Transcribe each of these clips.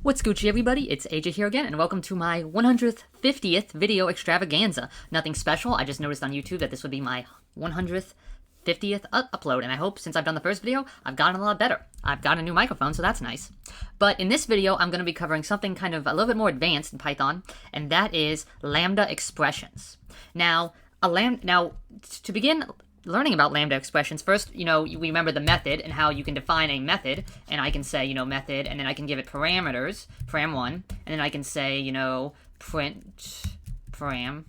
What's Gucci, everybody? It's AJ here again, and welcome to my 150th video extravaganza. Nothing special, I just noticed on YouTube that this would be my 150th upload, and I hope since I've done the first video, I've gotten a lot better. I've got a new microphone, so that's nice. But in this video, I'm going to be covering something kind of a little bit more advanced in Python, and that is lambda expressions. Now, to begin learning about lambda expressions, first, we remember the method and how you can define a method, and I can say, method, and then I can give it parameters, param1, and then I can say, print param,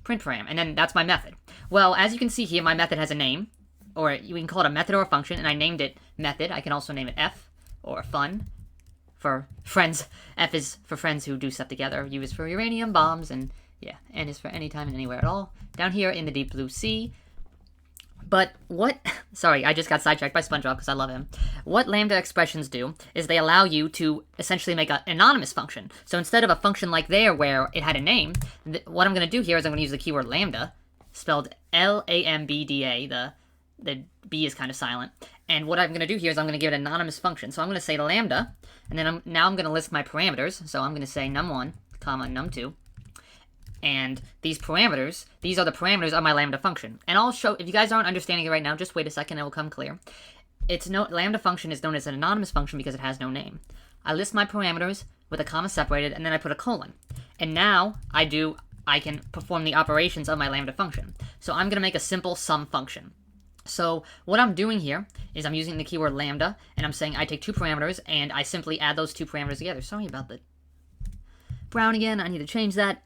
and then that's my method. Well, as you can see here, my method has a name, or you can call it a method or a function, and I named it method. I can also name it f, or fun, for friends. F is for friends who do stuff together. U is for uranium bombs, and yeah, N is for anytime and anywhere at all. Down here in the deep blue sea. But sorry, I just got sidetracked by SpongeBob because I love him. What lambda expressions do is they allow you to essentially make an anonymous function. So instead of a function like there where it had a name, what I'm going to do here is I'm going to use the keyword lambda, spelled L-A-M-B-D-A. The B is kind of silent. And what I'm going to do here is I'm going to give it an anonymous function. So I'm going to say lambda, and then now I'm going to list my parameters. So I'm going to say num1, comma num2. And these parameters, these are the parameters of my lambda function. And I'll show, if you guys aren't understanding it right now, just wait a second, it will come clear. Lambda function is known as an anonymous function because it has no name. I list my parameters with a comma separated, and then I put a colon. And now I can perform the operations of my lambda function. So I'm going to make a simple sum function. So what I'm doing here is I'm using the keyword lambda, and I'm saying I take two parameters, and I simply add those two parameters together. Sorry about the brown again, I need to change that.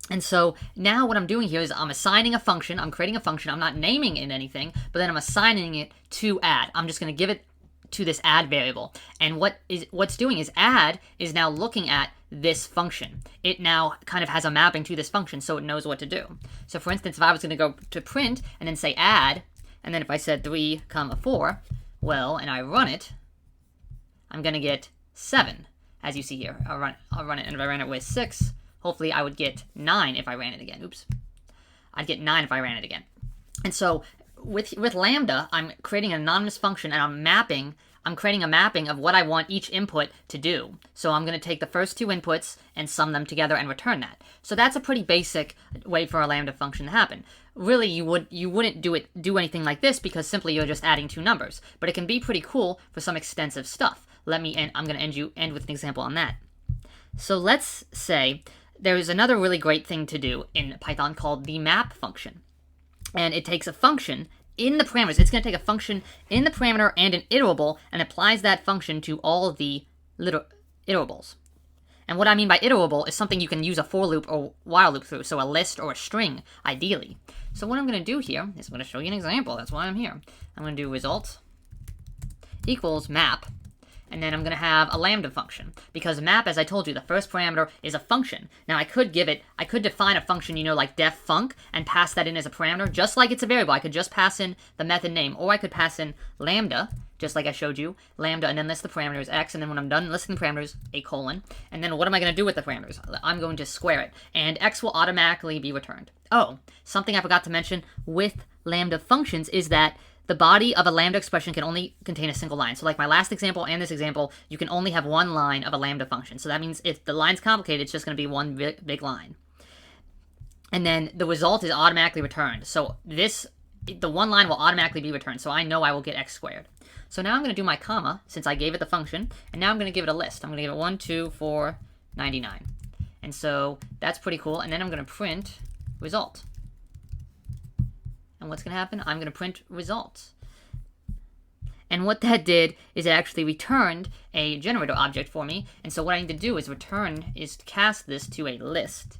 And so now what I'm doing here is I'm assigning a function, I'm creating a function, I'm not naming it anything, but then I'm assigning it to add. I'm just going to give it to this add variable. And what's doing is add is now looking at this function. It now kind of has a mapping to this function, so it knows what to do. So for instance, if I was going to go to print and then say add, and then if I said 3, 4, well, and I run it, I'm going to get 7, as you see here. I'll run it, and if I ran it with 6, hopefully I would get 9 if I ran it again. Oops. I'd get 9 if I ran it again. And so with lambda, I'm creating an anonymous function, and I'm creating a mapping of what I want each input to do. So I'm going to take the first two inputs and sum them together and return that. So that's a pretty basic way for a lambda function to happen. Really, you wouldn't do anything like this because simply you're just adding two numbers. But it can be pretty cool for some extensive stuff. I'm going to end with an example on that. So let's say there's another really great thing to do in Python called the map function. And it takes a function in the parameters. It's going to take a function in the parameter and an iterable and applies that function to all the little iterables. And what I mean by iterable is something you can use a for loop or while loop through, so a list or a string, ideally. So what I'm going to do here is I'm going to show you an example. That's why I'm here. I'm going to do result equals map. And then I'm going to have a lambda function, because map, as I told you, the first parameter is a function. Now I could define a function, like def func, and pass that in as a parameter, just like it's a variable. I could just pass in the method name, or I could pass in lambda, just like I showed you, lambda, and then list the parameters x, and then when I'm done listing the parameters, a colon. And then what am I going to do with the parameters? I'm going to square it, and x will automatically be returned. Oh, something I forgot to mention with lambda functions is that the body of a lambda expression can only contain a single line. So like my last example and this example, you can only have one line of a lambda function. So that means if the line's complicated, it's just going to be one big line. And then the result is automatically returned. So the one line will automatically be returned. So I know I will get x squared. So now I'm going to do my comma, since I gave it the function, and now I'm going to give it a list. I'm going to give it 1, 2, 4, 99. And so that's pretty cool. And then I'm going to print result. And what's going to happen? I'm going to print results. And what that did is it actually returned a generator object for me. And so what I need to do is cast this to a list.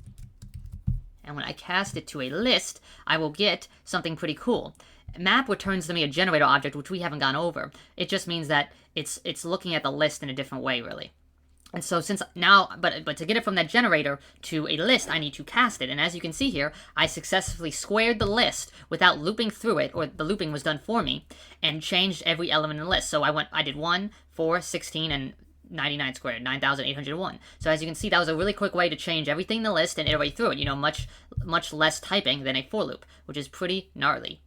And when I cast it to a list, I will get something pretty cool. Map returns to me a generator object, which we haven't gone over. It just means that it's looking at the list in a different way, really. And so but to get it from that generator to a list, I need to cast it. And as you can see here, I successfully squared the list without looping through it, or the looping was done for me, and changed every element in the list. So I did 1, 4, 16, and 99 squared, 9,801. So as you can see, that was a really quick way to change everything in the list and iterate through it. Much less typing than a for loop, which is pretty gnarly.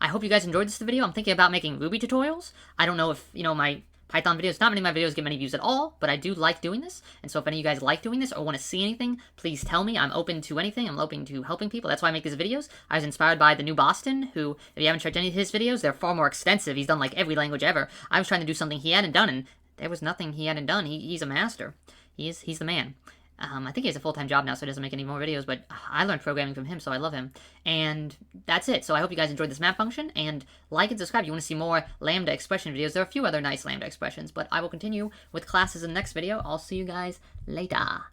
I hope you guys enjoyed this video. I'm thinking about making Ruby tutorials. I don't know if, my Python videos. Not many of my videos get many views at all, but I do like doing this. And so if any of you guys like doing this or want to see anything, please tell me. I'm open to anything. I'm open to helping people. That's why I make these videos. I was inspired by the new Boston, who, if you haven't checked any of his videos, they're far more extensive. He's done like every language ever. I was trying to do something he hadn't done, and there was nothing he hadn't done. He's a master. He's the man. I think he has a full-time job now, so he doesn't make any more videos, but I learned programming from him, so I love him. And that's it. So I hope you guys enjoyed this map function, and like and subscribe if you want to see more Lambda expression videos. There are a few other nice Lambda expressions, but I will continue with classes in the next video. I'll see you guys later.